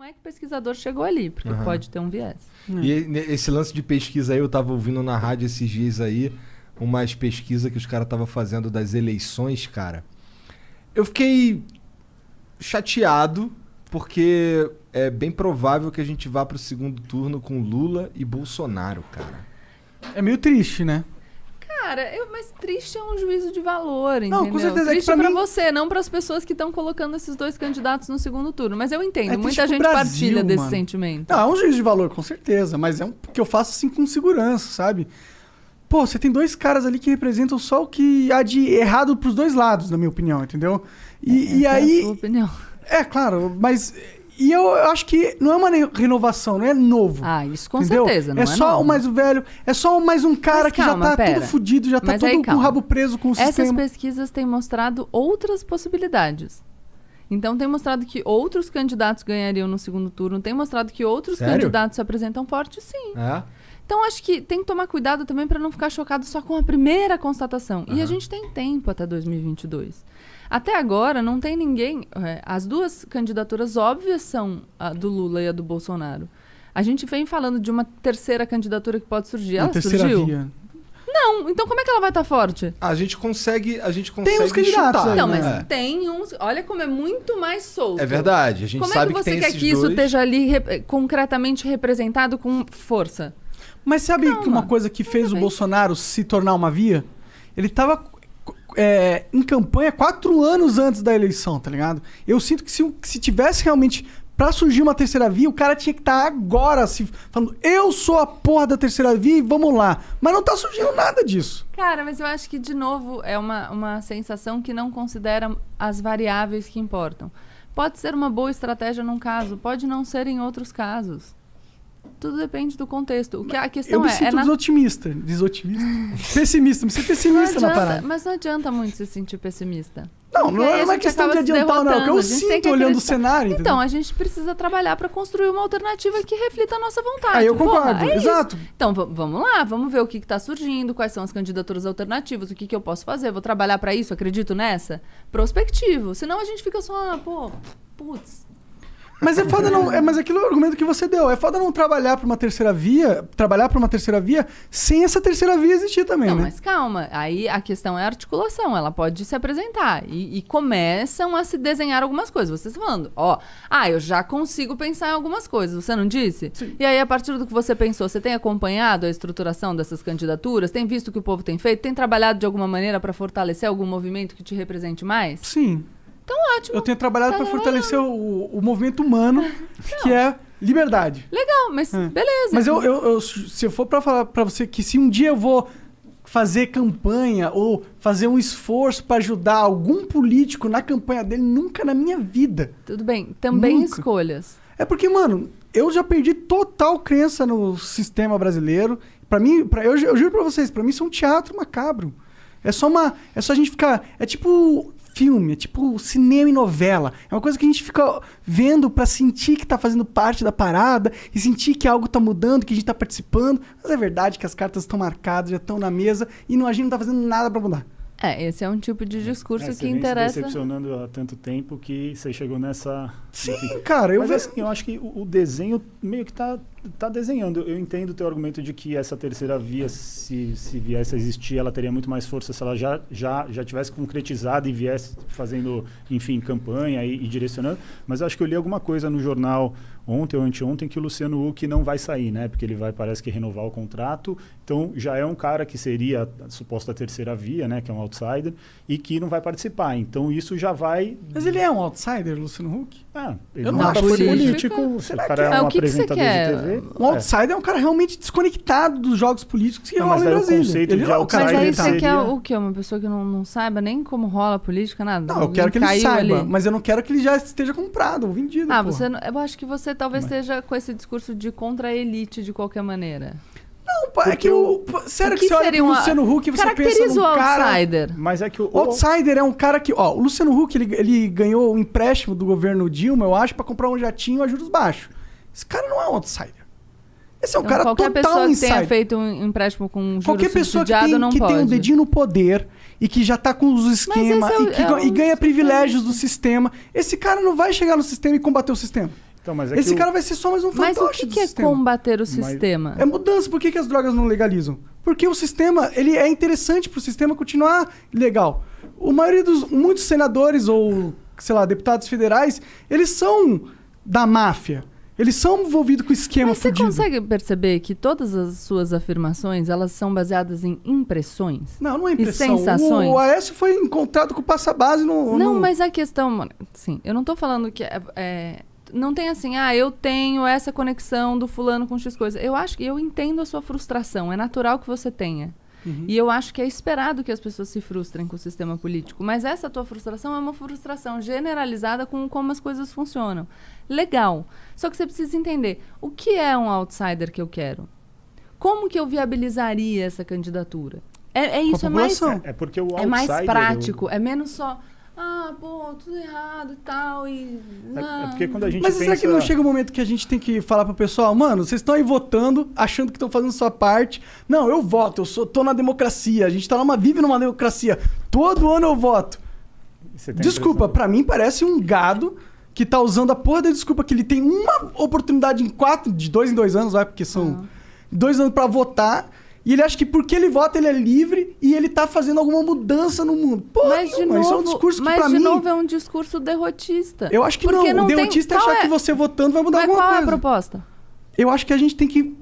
como é que o pesquisador chegou ali, porque pode ter um viés. E esse lance de pesquisa aí, eu tava ouvindo na rádio esses dias aí, umas pesquisas que os caras estavam fazendo das eleições, cara. Eu fiquei chateado, porque é bem provável que a gente vá pro segundo turno com Lula e Bolsonaro, cara. É meio triste, né? Cara, mas triste é um juízo de valor, Não, entendeu? com certeza. Triste É que pra mim... você, não pras pessoas que estão colocando esses dois candidatos no segundo turno. Mas eu entendo, muita gente Brasil, partilha desse mano. sentimento. Não, é um juízo de valor, com certeza. Mas é um que eu faço assim com segurança, sabe? Pô, você tem dois caras ali que representam só o que há de errado pros dois lados, na minha opinião, entendeu? E aí... É a sua opinião. É, claro, mas... E eu acho que não é uma renovação, não é novo. Ah, isso com entendeu? certeza, não é só novo. o mais velho, é só mais um cara Mas que calma, já tá pera. todo fudido, já tá Mas todo aí, com o calma. rabo preso com o Essas sistema. pesquisas têm mostrado outras possibilidades. Então, tem mostrado que outros candidatos ganhariam no segundo turno, tem mostrado que outros Sério? candidatos se apresentam fortes, sim. É? Então, acho que tem que tomar cuidado também para não ficar chocado só com a primeira constatação. E a gente tem tempo até 2022. Até agora, não tem ninguém... as duas candidaturas óbvias são a do Lula e a do Bolsonaro. A gente vem falando de uma terceira candidatura que pode surgir. Ela terceira surgiu? via. Não, então como é que ela vai estar forte? A gente consegue Tem uns candidatos chutar. aí, Não, né? mas tem uns... Olha como é muito mais solto. É verdade, a gente Como sabe é que que você tem quer esses que isso dois. esteja ali concretamente representado com força? Mas sabe Calma. que uma coisa que fez o bem. Bolsonaro se tornar uma via? Ele tava em campanha 4 anos antes da eleição, tá ligado? Eu sinto que se tivesse realmente... Pra surgir uma terceira via, o cara tinha que estar agora falando, eu sou a porra da terceira via e vamos lá. Mas não tá surgindo nada disso. Cara, mas eu acho que, de novo, é uma sensação que não considera as variáveis que importam. Pode ser uma boa estratégia num caso, pode não ser em outros casos. Tudo depende do contexto. O que a questão Eu me sinto desotimista. Pessimista. Me sinto pessimista na parada. Mas não adianta muito se sentir pessimista. Não, Porque não aí é a uma gente questão de acaba se adiantar, não. É o que eu derrotando. A gente tem sinto que olhando o acreditar. cenário, entendeu? Então, a gente precisa trabalhar para construir uma alternativa que reflita a nossa vontade. Aí eu Porra, concordo, é exato. Isso. Então, vamos lá, vamos ver o que está surgindo, quais são as candidaturas alternativas, o que eu posso fazer. Vou trabalhar para isso, acredito nessa? Prospectivo. Senão a gente fica só, putz. Mas é foda não... mas aquilo é o argumento que você deu. É foda não trabalhar pra uma terceira via... Trabalhar pra uma terceira via sem essa terceira via existir também, Não, né? mas calma. Aí a questão é a articulação. Ela pode se apresentar. E começam a se desenhar algumas coisas. Você está falando, eu já consigo pensar em algumas coisas. Você não disse? Sim. E aí, a partir do que você pensou, você tem acompanhado a estruturação dessas candidaturas? Tem visto o que o povo tem feito? Tem trabalhado de alguma maneira para fortalecer algum movimento que te represente mais? Sim. Então, ótimo. Eu tenho trabalhado Tá pra fortalecer o movimento humano, que é liberdade. Legal, mas beleza. Mas se eu for pra falar pra você que se um dia eu vou fazer campanha ou fazer um esforço pra ajudar algum político na campanha dele, nunca na minha vida. Tudo bem. Também Nunca. Escolhas. É porque, mano, eu já perdi total crença no sistema brasileiro. Pra mim, eu juro pra vocês, pra mim isso é um teatro macabro. É só a gente ficar... É tipo filme, é tipo cinema e novela. É uma coisa que a gente fica vendo pra sentir que tá fazendo parte da parada e sentir que algo tá mudando, que a gente tá participando. Mas é verdade que as cartas estão marcadas, já estão na mesa e a gente não tá fazendo nada pra mudar. Esse é um tipo de discurso que você vem interessa... se decepcionando há tanto tempo que você chegou nessa... Sim, cara. Mas assim, eu acho que o desenho meio que tá desenhando. Eu entendo o teu argumento de que essa terceira via, se viesse a existir, ela teria muito mais força se ela já tivesse concretizado e viesse fazendo, enfim, campanha e direcionando. Mas eu acho que eu li alguma coisa no jornal ontem ou anteontem que o Luciano Huck não vai sair, né? Porque ele vai, parece que, renovar o contrato. Então, já é um cara que seria a suposta terceira via, né? Que é um outsider, e que não vai participar. Então, isso já vai... Mas ele é um outsider, Luciano Huck? Ele Eu não nunca acho foi político. político. Será O cara que é é? um O que que você apresentador quer? de TV. Um outsider é um cara realmente desconectado dos jogos políticos que Não, rolam mas em daí o Brasília. conceito de Ele, o cara, Mas aí outsider você quer seria- o quê? Uma pessoa que não saiba nem como rola a política, nada? Não, eu Alguém quero que ele caiu saiba, ali? mas eu não quero que ele já esteja comprado ou vendido. porra. Eu acho que você talvez esteja com esse discurso de contra a elite de qualquer maneira. Não, pá, é que sério O que você olha seria pro Luciano Huck e você pensa Caracteriza num o cara... outsider. Mas é que O outsider é um cara que... Ó, o Luciano Huck, ele ganhou um empréstimo do governo Dilma, eu acho, pra comprar um jatinho a juros baixos. Esse cara não é um outsider. Esse é um Então, cara qualquer total pessoa que insider. tenha feito um empréstimo com juros Qualquer pessoa que, subsidiado não tem pode. um dedinho no poder e que já tá com os esquemas esse é o- e ganha é o privilégios do sistema, esse cara não vai chegar no sistema e combater o sistema. Então, mas Esse cara vai ser só mais um Mas fantoche o do que é sistema. combater o sistema? É mudança. Por que as drogas não legalizam? Porque o sistema, ele é interessante pro sistema continuar legal. Muitos senadores ou, sei lá, deputados federais, eles são da máfia. Eles são envolvidos com esquema Mas você fudido. consegue perceber que todas as suas afirmações, elas são baseadas em impressões? Não é impressão. E sensações? O Aécio foi encontrado com passa-base no... Não, mas a questão... Sim, eu não tô falando que... não tem assim, eu tenho essa conexão do fulano com X coisa. Eu entendo a sua frustração. É natural que você tenha. E eu acho que é esperado que as pessoas se frustrem com o sistema político. Mas essa tua frustração é uma frustração generalizada com como as coisas funcionam. Legal. Só que você precisa entender, o que é um outsider que eu quero? Como que eu viabilizaria essa candidatura? Isso, É porque o outsider... É mais prático, é menos só... tudo errado e tal, É porque quando a gente Mas pensa... será que não chega um momento que a gente tem que falar pro pessoal, mano, vocês estão aí votando, achando que estão fazendo sua parte. Não, eu voto, tô na democracia, a gente vive numa democracia. Todo ano eu voto. Desculpa, pra mim parece um gado que tá usando a porra da desculpa que ele tem uma oportunidade de 2 em 2 anos, porque são 2 anos pra votar. E ele acha que porque ele vota, ele é livre e ele tá fazendo alguma mudança no mundo. Pô, isso é um discurso que pra mim... Mas, de novo, é um discurso derrotista. Eu acho que porque não. O derrotista é achar que você votando vai mudar alguma coisa. Mas qual é a proposta? Eu acho que a gente tem que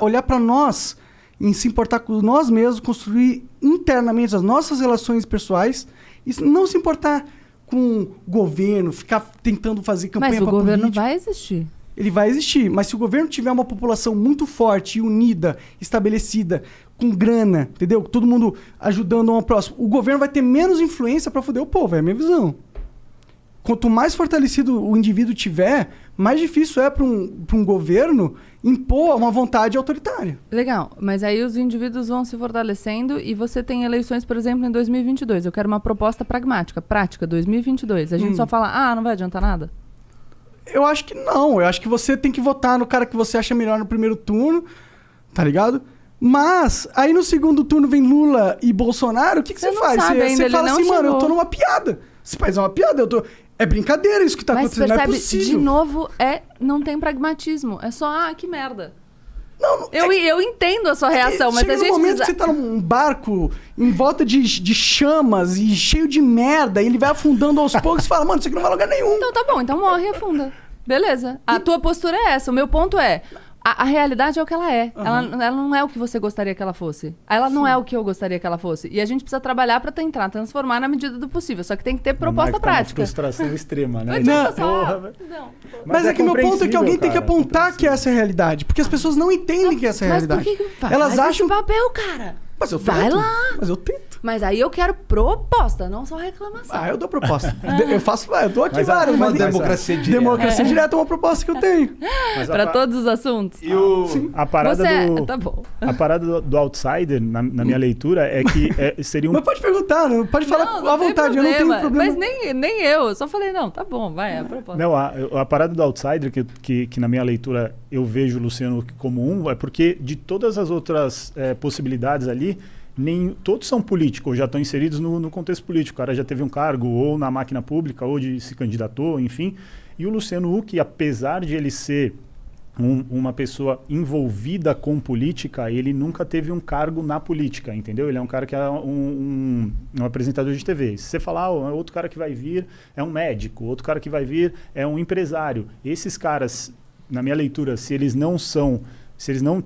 olhar pra nós, em se importar com nós mesmos, construir internamente as nossas relações pessoais e não se importar com o governo, ficar tentando fazer campanha pra político. Mas o governo vai existir. Ele vai existir, mas se o governo tiver uma população muito forte, unida, estabelecida, com grana, entendeu? Todo mundo ajudando um ao próximo, o governo vai ter menos influência pra foder o povo, é a minha visão. Quanto mais fortalecido o indivíduo tiver, mais difícil é para um governo impor uma vontade autoritária. Legal, mas aí os indivíduos vão se fortalecendo e você tem eleições, por exemplo, em 2022. Eu quero uma proposta pragmática, prática, 2022. A gente só fala, não vai adiantar nada? Eu acho que não. Eu acho que você tem que votar no cara que você acha melhor no primeiro turno, tá ligado? Mas, aí no segundo turno vem Lula e Bolsonaro, o que você faz? Você fala assim, mano, eu tô numa piada. Esse país é uma piada, é brincadeira isso que tá acontecendo, percebe, não é possível. de novo, não tem pragmatismo. É só, que merda. Não, eu entendo a sua reação, mas a gente momento que você tá num barco em volta de chamas e cheio de merda, e ele vai afundando aos poucos e fala, mano, isso aqui não vai a lugar nenhum. Então tá bom, então morre e afunda. Beleza. A tua postura é essa. O meu ponto é, a realidade é o que ela é. Ela não é o que você gostaria que ela fosse. Ela não é o que eu gostaria que ela fosse. E a gente precisa trabalhar pra tentar transformar na medida do possível. Só que tem que ter proposta prática. Uma frustração extrema, né? Mas é que meu ponto é que alguém tem que apontar que essa é a realidade. Porque as pessoas não entendem que essa é a realidade. Mas por que faz? Elas Faz acham... esse papel, cara. Mas eu Vai tento. lá. Mas eu tento. Mas aí eu quero proposta, não só reclamação. Eu dou proposta. Eu dou aqui Mas várias. Uma Mas democracia direta. democracia direta é uma proposta que eu tenho. Pra todos os assuntos. A parada Tá bom. A parada do outsider, na minha leitura, é que seria um... Mas pode perguntar, não pode falar à vontade, eu não tenho problema. Mas nem eu só falei, não, tá bom, vai, é a proposta. Não, a parada do outsider, que na minha leitura eu vejo o Luciano como é porque de todas as outras possibilidades ali, todos são políticos, já estão inseridos no contexto político. O cara já teve um cargo ou na máquina pública, ou se candidatou, enfim. E o Luciano Huck, apesar de ele ser uma pessoa envolvida com política, ele nunca teve um cargo na política, entendeu? Ele é um cara que é um apresentador de TV. Se você falar, outro cara que vai vir é um médico, outro cara que vai vir é um empresário. Esses caras, na minha leitura, se eles não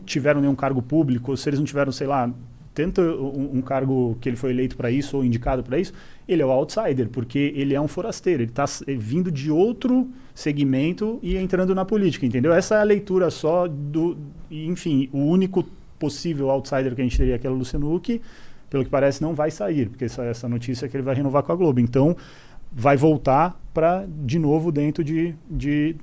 tiveram nenhum cargo público, ou se eles não tiveram, sei lá, um cargo que ele foi eleito para isso ou indicado para isso, ele é o outsider, porque ele é um forasteiro, ele está vindo de outro segmento e entrando na política, entendeu? Essa é a leitura só enfim, o único possível outsider que a gente teria, que era o Luciano Huck, pelo que parece não vai sair, porque essa notícia é que ele vai renovar com a Globo, então vai voltar para, de novo, dentro de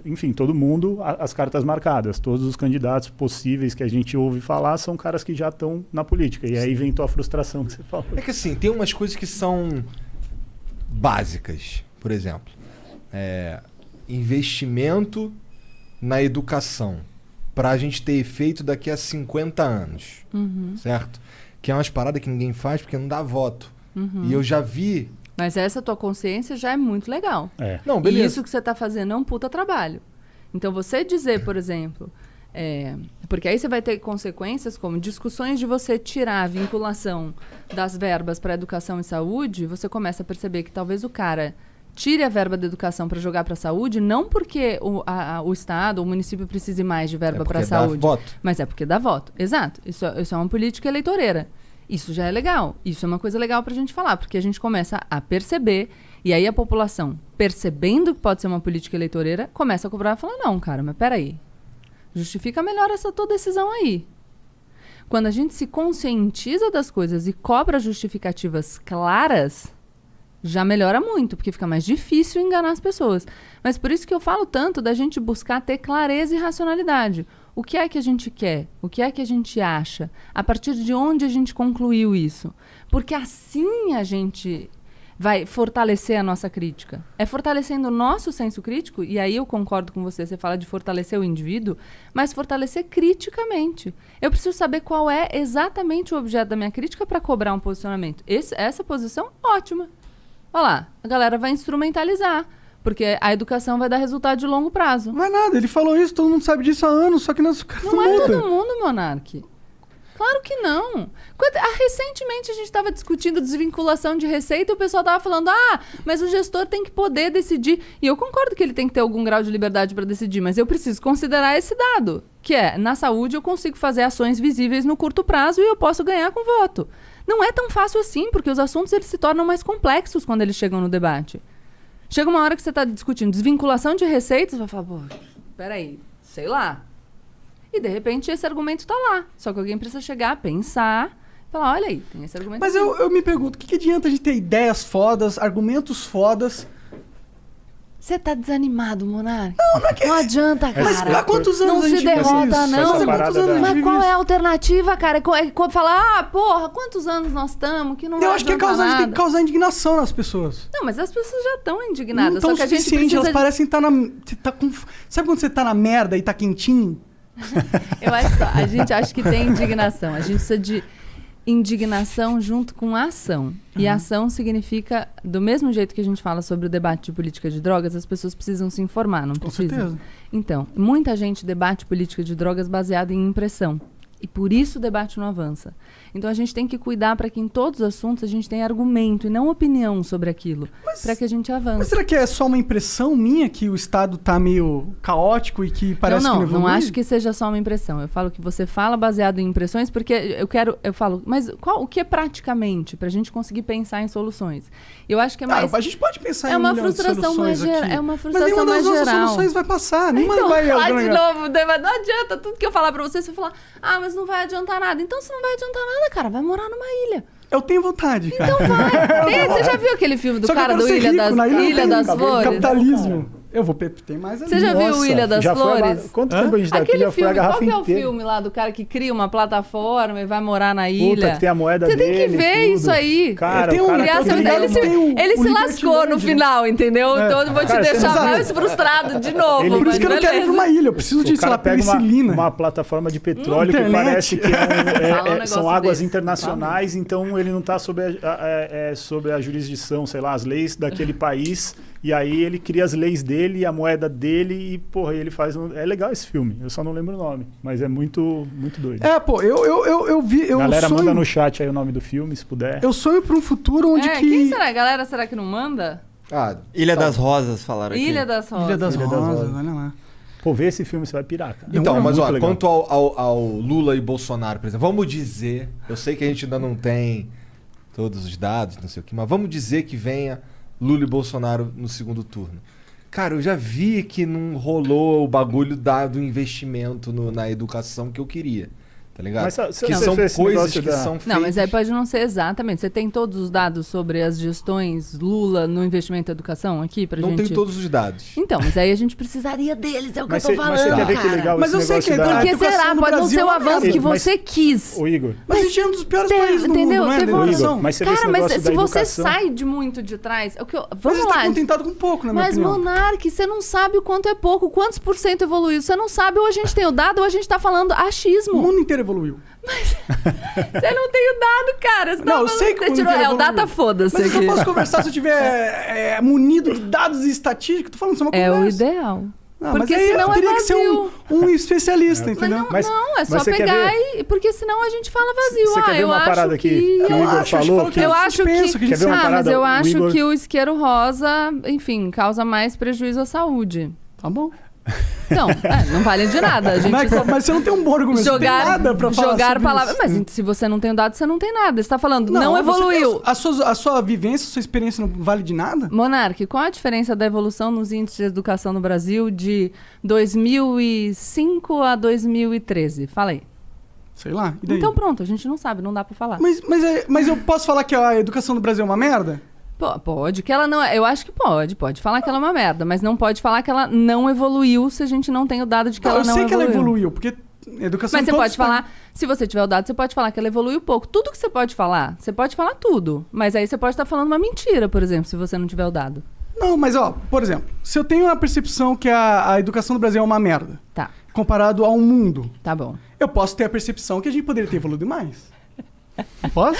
enfim, todo mundo, as cartas marcadas. Todos os candidatos possíveis que a gente ouve falar são caras que já estão na política. E aí vem tua frustração que você falou. É que assim, tem umas coisas que são básicas. Por exemplo, investimento na educação para a gente ter efeito daqui a 50 anos. Certo? Que é umas paradas que ninguém faz porque não dá voto. E eu já vi... Mas essa tua consciência já é muito legal. Não, beleza. E isso que você tá fazendo é um puta trabalho. Então, você dizer, por exemplo... porque aí você vai ter consequências como discussões de você tirar a vinculação das verbas para educação e saúde, você começa a perceber que talvez o cara tire a verba da educação para jogar para a saúde, não porque o Estado, o município precise mais de verba para a saúde, mas é porque dá voto. Exato. Isso é uma política eleitoreira. Isso já é legal. Isso é uma coisa legal para a gente falar, porque a gente começa a perceber, e aí a população, percebendo que pode ser uma política eleitoreira, começa a cobrar e falar, não, cara, mas peraí. Justifica melhor essa tua decisão aí. Quando a gente se conscientiza das coisas e cobra justificativas claras, já melhora muito, porque fica mais difícil enganar as pessoas. Mas por isso que eu falo tanto da gente buscar ter clareza e racionalidade. O que é que a gente quer? O que é que a gente acha? A partir de onde a gente concluiu isso? Porque assim a gente... vai fortalecer a nossa crítica. É fortalecendo o nosso senso crítico, e aí eu concordo com você fala de fortalecer o indivíduo, mas fortalecer criticamente. Eu preciso saber qual é exatamente o objeto da minha crítica para cobrar um posicionamento. Essa posição, ótima. Olha lá, a galera vai instrumentalizar, porque a educação vai dar resultado de longo prazo. Não vai nada, ele falou isso, todo mundo sabe disso há anos, só que não é todo mundo, Monark. Claro que não. Recentemente a gente estava discutindo desvinculação de receita e o pessoal estava falando, mas o gestor tem que poder decidir. E eu concordo que ele tem que ter algum grau de liberdade para decidir, mas eu preciso considerar esse dado, que é, na saúde eu consigo fazer ações visíveis no curto prazo e eu posso ganhar com voto. Não é tão fácil assim, porque os assuntos eles se tornam mais complexos quando eles chegam no debate. Chega uma hora que você está discutindo desvinculação de receitas, você vai falar, pô, peraí, sei lá. E, de repente, esse argumento está lá. Só que alguém precisa chegar, pensar, falar, olha aí, tem esse argumento. Mas eu me pergunto, o que adianta a gente ter ideias fodas, argumentos fodas? Você tá desanimado, Monark? Não adianta, cara. Mas há quantos anos não a gente se derrota, não. Mas qual é a alternativa, cara? É falar, porra, quantos anos nós estamos que não Eu acho que a gente tem que causar indignação nas pessoas. Não, mas as pessoas já estão indignadas. Não tão só que a gente precisa... elas parecem estar Sabe quando você tá na merda e tá quentinho? Eu acho que a gente acha que tem indignação. A gente precisa de indignação junto com ação. E ação significa, do mesmo jeito que a gente fala sobre o debate de política de drogas, as pessoas precisam se informar, não precisam? Com certeza. Então, muita gente debate política de drogas baseada em impressão. E por isso o debate não avança. Então a gente tem que cuidar para que em todos os assuntos a gente tenha argumento e não opinião sobre aquilo, para que a gente avance. Mas será que é só uma impressão minha que o Estado tá meio caótico e que parece que não evolui? Não acho que seja só uma impressão. Eu falo que você fala baseado em impressões porque eu falo, mas o que é praticamente para a gente conseguir pensar em soluções? Eu acho que é mais... a gente pode pensar em uma frustração mais geral. É uma frustração mas mais geral. Mas nenhuma das soluções vai passar. Nenhuma vai de novo, não adianta tudo que eu falar para você falar, mas não vai adiantar nada. Então, se não vai adiantar nada, cara, vai morar numa ilha. Eu tenho vontade, cara. Então vai. Você já viu aquele filme do cara do Ilha das Flores? Capitalismo. Eu vou ter mais ali. Você já viu o Ilha das Flores? Quanto tempo a gente tá aqui? Já foi a garrafa inteira. Qual que é o filme lá do cara que cria uma plataforma e vai morar na ilha? Puta, que tem a moeda dele. Você tem que ver isso aí. Cara, ele se lascou no final, entendeu? Então eu vou te deixar mais frustrado de novo. Por isso que eu não quero ir pra uma ilha. Eu preciso de, sei lá, penicilina. Uma plataforma de petróleo que parece que são águas internacionais, então ele não tá sob a jurisdição, sei lá, as leis daquele país. E aí ele cria as leis dele e a moeda dele e, porra, ele faz... É legal esse filme, eu só não lembro o nome, mas é muito, muito doido. Eu vi... Galera, manda no chat aí o nome do filme, se puder. Eu sonho pra um futuro onde que... Quem será? Galera, será que não manda? Ilha das Rosas, falaram aqui. Ilha das Rosas. Ilha das Rosas, olha lá. Pô, vê esse filme, você vai pirar, cara. Então, mas ó, quanto ao Lula e Bolsonaro, por exemplo, vamos dizer... Eu sei que a gente ainda não tem todos os dados, não sei o que, mas vamos dizer que venha... Lula e Bolsonaro no segundo turno. Cara, eu já vi que não rolou o bagulho do investimento na educação que eu queria. Tá ligado? Mas que são coisas que são feitas... Não, mas aí pode não ser exatamente. Você tem todos os dados sobre as gestões Lula no investimento em educação aqui pra gente? Não tem todos os dados. Então, mas aí a gente precisaria deles, é o que eu tô falando, mas você quer ver que legal mas eu sei que porque será? Pode não ser o avanço que você quis. Ô, Igor... Mas a gente é um dos piores países do mundo, não é? Igor, mas se você sai de muito de trás... Vamos lá. Você tá contentado com pouco, na minha opinião. Mas, Monark, você não sabe o quanto é pouco. Quantos por cento evoluiu? Você não sabe, ou a gente tem o dado, ou a gente tá falando achismo. O mundo inteiro evoluiu. Mas você não tem o dado, cara. Não, eu sei que o data foda-se. Mas eu só posso conversar se eu tiver munido de dados e estatísticos. Tô falando isso é uma conversa. É o ideal. Não, porque mas aí senão teria é que ser vazio. um especialista, Mas entendeu? não, é só você quer pegar ver- e... Porque senão a gente fala vazio. Você quer ver eu uma acho parada que... que o Igor falou? que Eu vocês acho que... pensam, que a gente Quer ver uma mas parada? eu O acho Igor- que o isqueiro rosa, enfim, causa mais prejuízo à saúde. Tá bom. Então, não vale de nada. A gente Mas você não tem um bom argumento, você não tem nada pra falar jogar sobre palavras. isso. Mas se você não tem o dado, você não tem nada. Você tá falando, não evoluiu. A sua vivência, a sua experiência não vale de nada? Monark, qual a diferença da evolução nos índices de educação no Brasil de 2005 a 2013? Fala aí. Sei lá. E daí? Então pronto, a gente não sabe, não dá pra falar. Mas eu posso falar que a educação do Brasil é uma merda? Pode, que ela não é. Eu acho que pode falar que ela é uma merda, mas não pode falar que ela não evoluiu se a gente não tem o dado de que ela não evoluiu. Eu sei que ela evoluiu, porque educação Mas você todos pode falar, se você tiver o dado, você pode falar que ela evoluiu pouco. Tudo que você pode falar tudo. Mas aí você pode estar falando uma mentira, por exemplo, se você não tiver o dado. Não, mas por exemplo, se eu tenho a percepção que a educação do Brasil é uma merda, Tá, comparado ao mundo, tá bom. eu posso ter a percepção que a gente poderia ter evoluído mais. Não posso?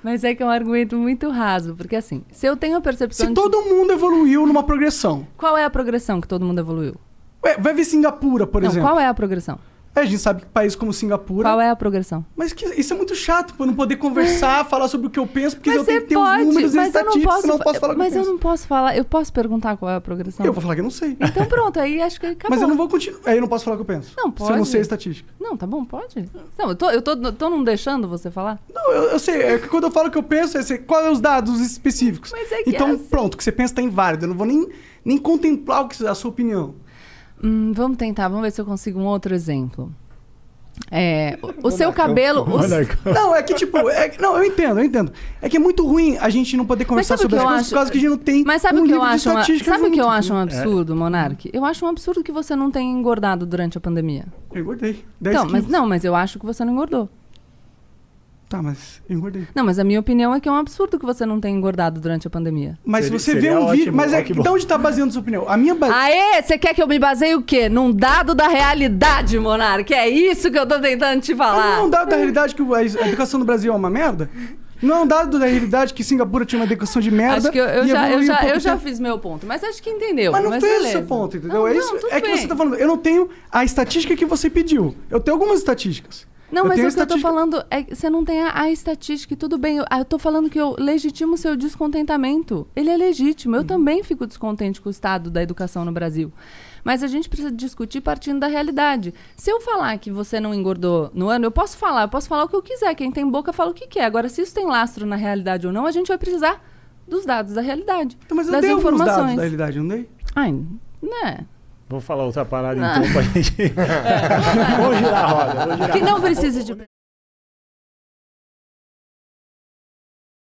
Mas é que é um argumento muito raso, porque assim, se eu tenho a percepção Se todo mundo evoluiu numa progressão. Qual é a progressão que todo mundo evoluiu? Ué, vai ver Singapura, por Não, exemplo. qual é a progressão? A gente sabe que países como Singapura... Qual é a progressão? Mas isso é muito chato, pra eu não poder conversar, falar sobre o que eu penso, porque eu tenho que ter os pode, números e mas eu estatísticas, senão eu posso falar o que Mas eu eu penso. não posso falar, eu posso perguntar qual é a progressão? Eu vou falar que eu não sei. Então pronto, aí acho que acabou. Mas eu não vou continuar. Aí eu não posso falar o que eu penso. Não, Se eu não pode. sei a estatística. Não, tá bom, pode. Não, eu tô não deixando você falar? Não, eu sei. É que quando eu falo o que eu penso, é qual é os dados específicos. Mas é que então, é assim. pronto, o que você pensa tá inválido. Eu não vou nem contemplar a sua opinião. Vamos tentar, vamos ver se eu consigo um outro exemplo. O seu cabelo... Não, é que tipo... não, eu entendo. É que é muito ruim a gente não poder conversar sabe o sobre que as eu coisas acho? por causa que a gente não tem Mas sabe o que eu livro de acho? estatística Sabe o que eu junto, acho um entendeu? absurdo, Monark? Eu acho um absurdo que você não tenha engordado durante a pandemia. Eu engordei. 10 Então, quilos. mas eu acho que você não engordou. Tá, mas eu engordei. Não, mas a minha opinião é que é um absurdo que você não tenha engordado durante a pandemia. Mas Seria- se você vê seria um vídeo... ótimo, Mas ótimo. de onde tá baseando sua opinião? A minha base... Aê, você quer que eu me baseie o quê? Num dado da realidade, Monark. É isso que eu tô tentando te falar. Não é um dado da realidade que a educação do Brasil é uma merda? Não é um dado da realidade que Singapura tinha uma educação de merda? Acho que eu e já, evoluiu um pouco já tempo? fiz meu ponto, mas acho que entendeu. Mas não fez beleza. seu ponto, entendeu? Não, é isso. tudo É que bem. você tá falando. Eu não tenho a estatística que você pediu. Eu tenho algumas estatísticas. Não, mas tenho o que eu tô estatística- falando é que você não tem a estatística e tudo bem. Eu tô falando que eu legitimo o seu descontentamento. Ele é legítimo. Eu também fico descontente com o estado da educação no Brasil. Mas a gente precisa discutir partindo da realidade. Se eu falar que você não engordou no ano, eu posso falar o que eu quiser. Quem tem boca fala o que quer. Agora, se isso tem lastro na realidade ou não, a gente vai precisar dos dados da realidade. Então, mas eu das dei alguns dados informações. da realidade, não dei? Ai, né? Vou falar outra parada então pra gente. Vamos girar a roda. Que não precisa de...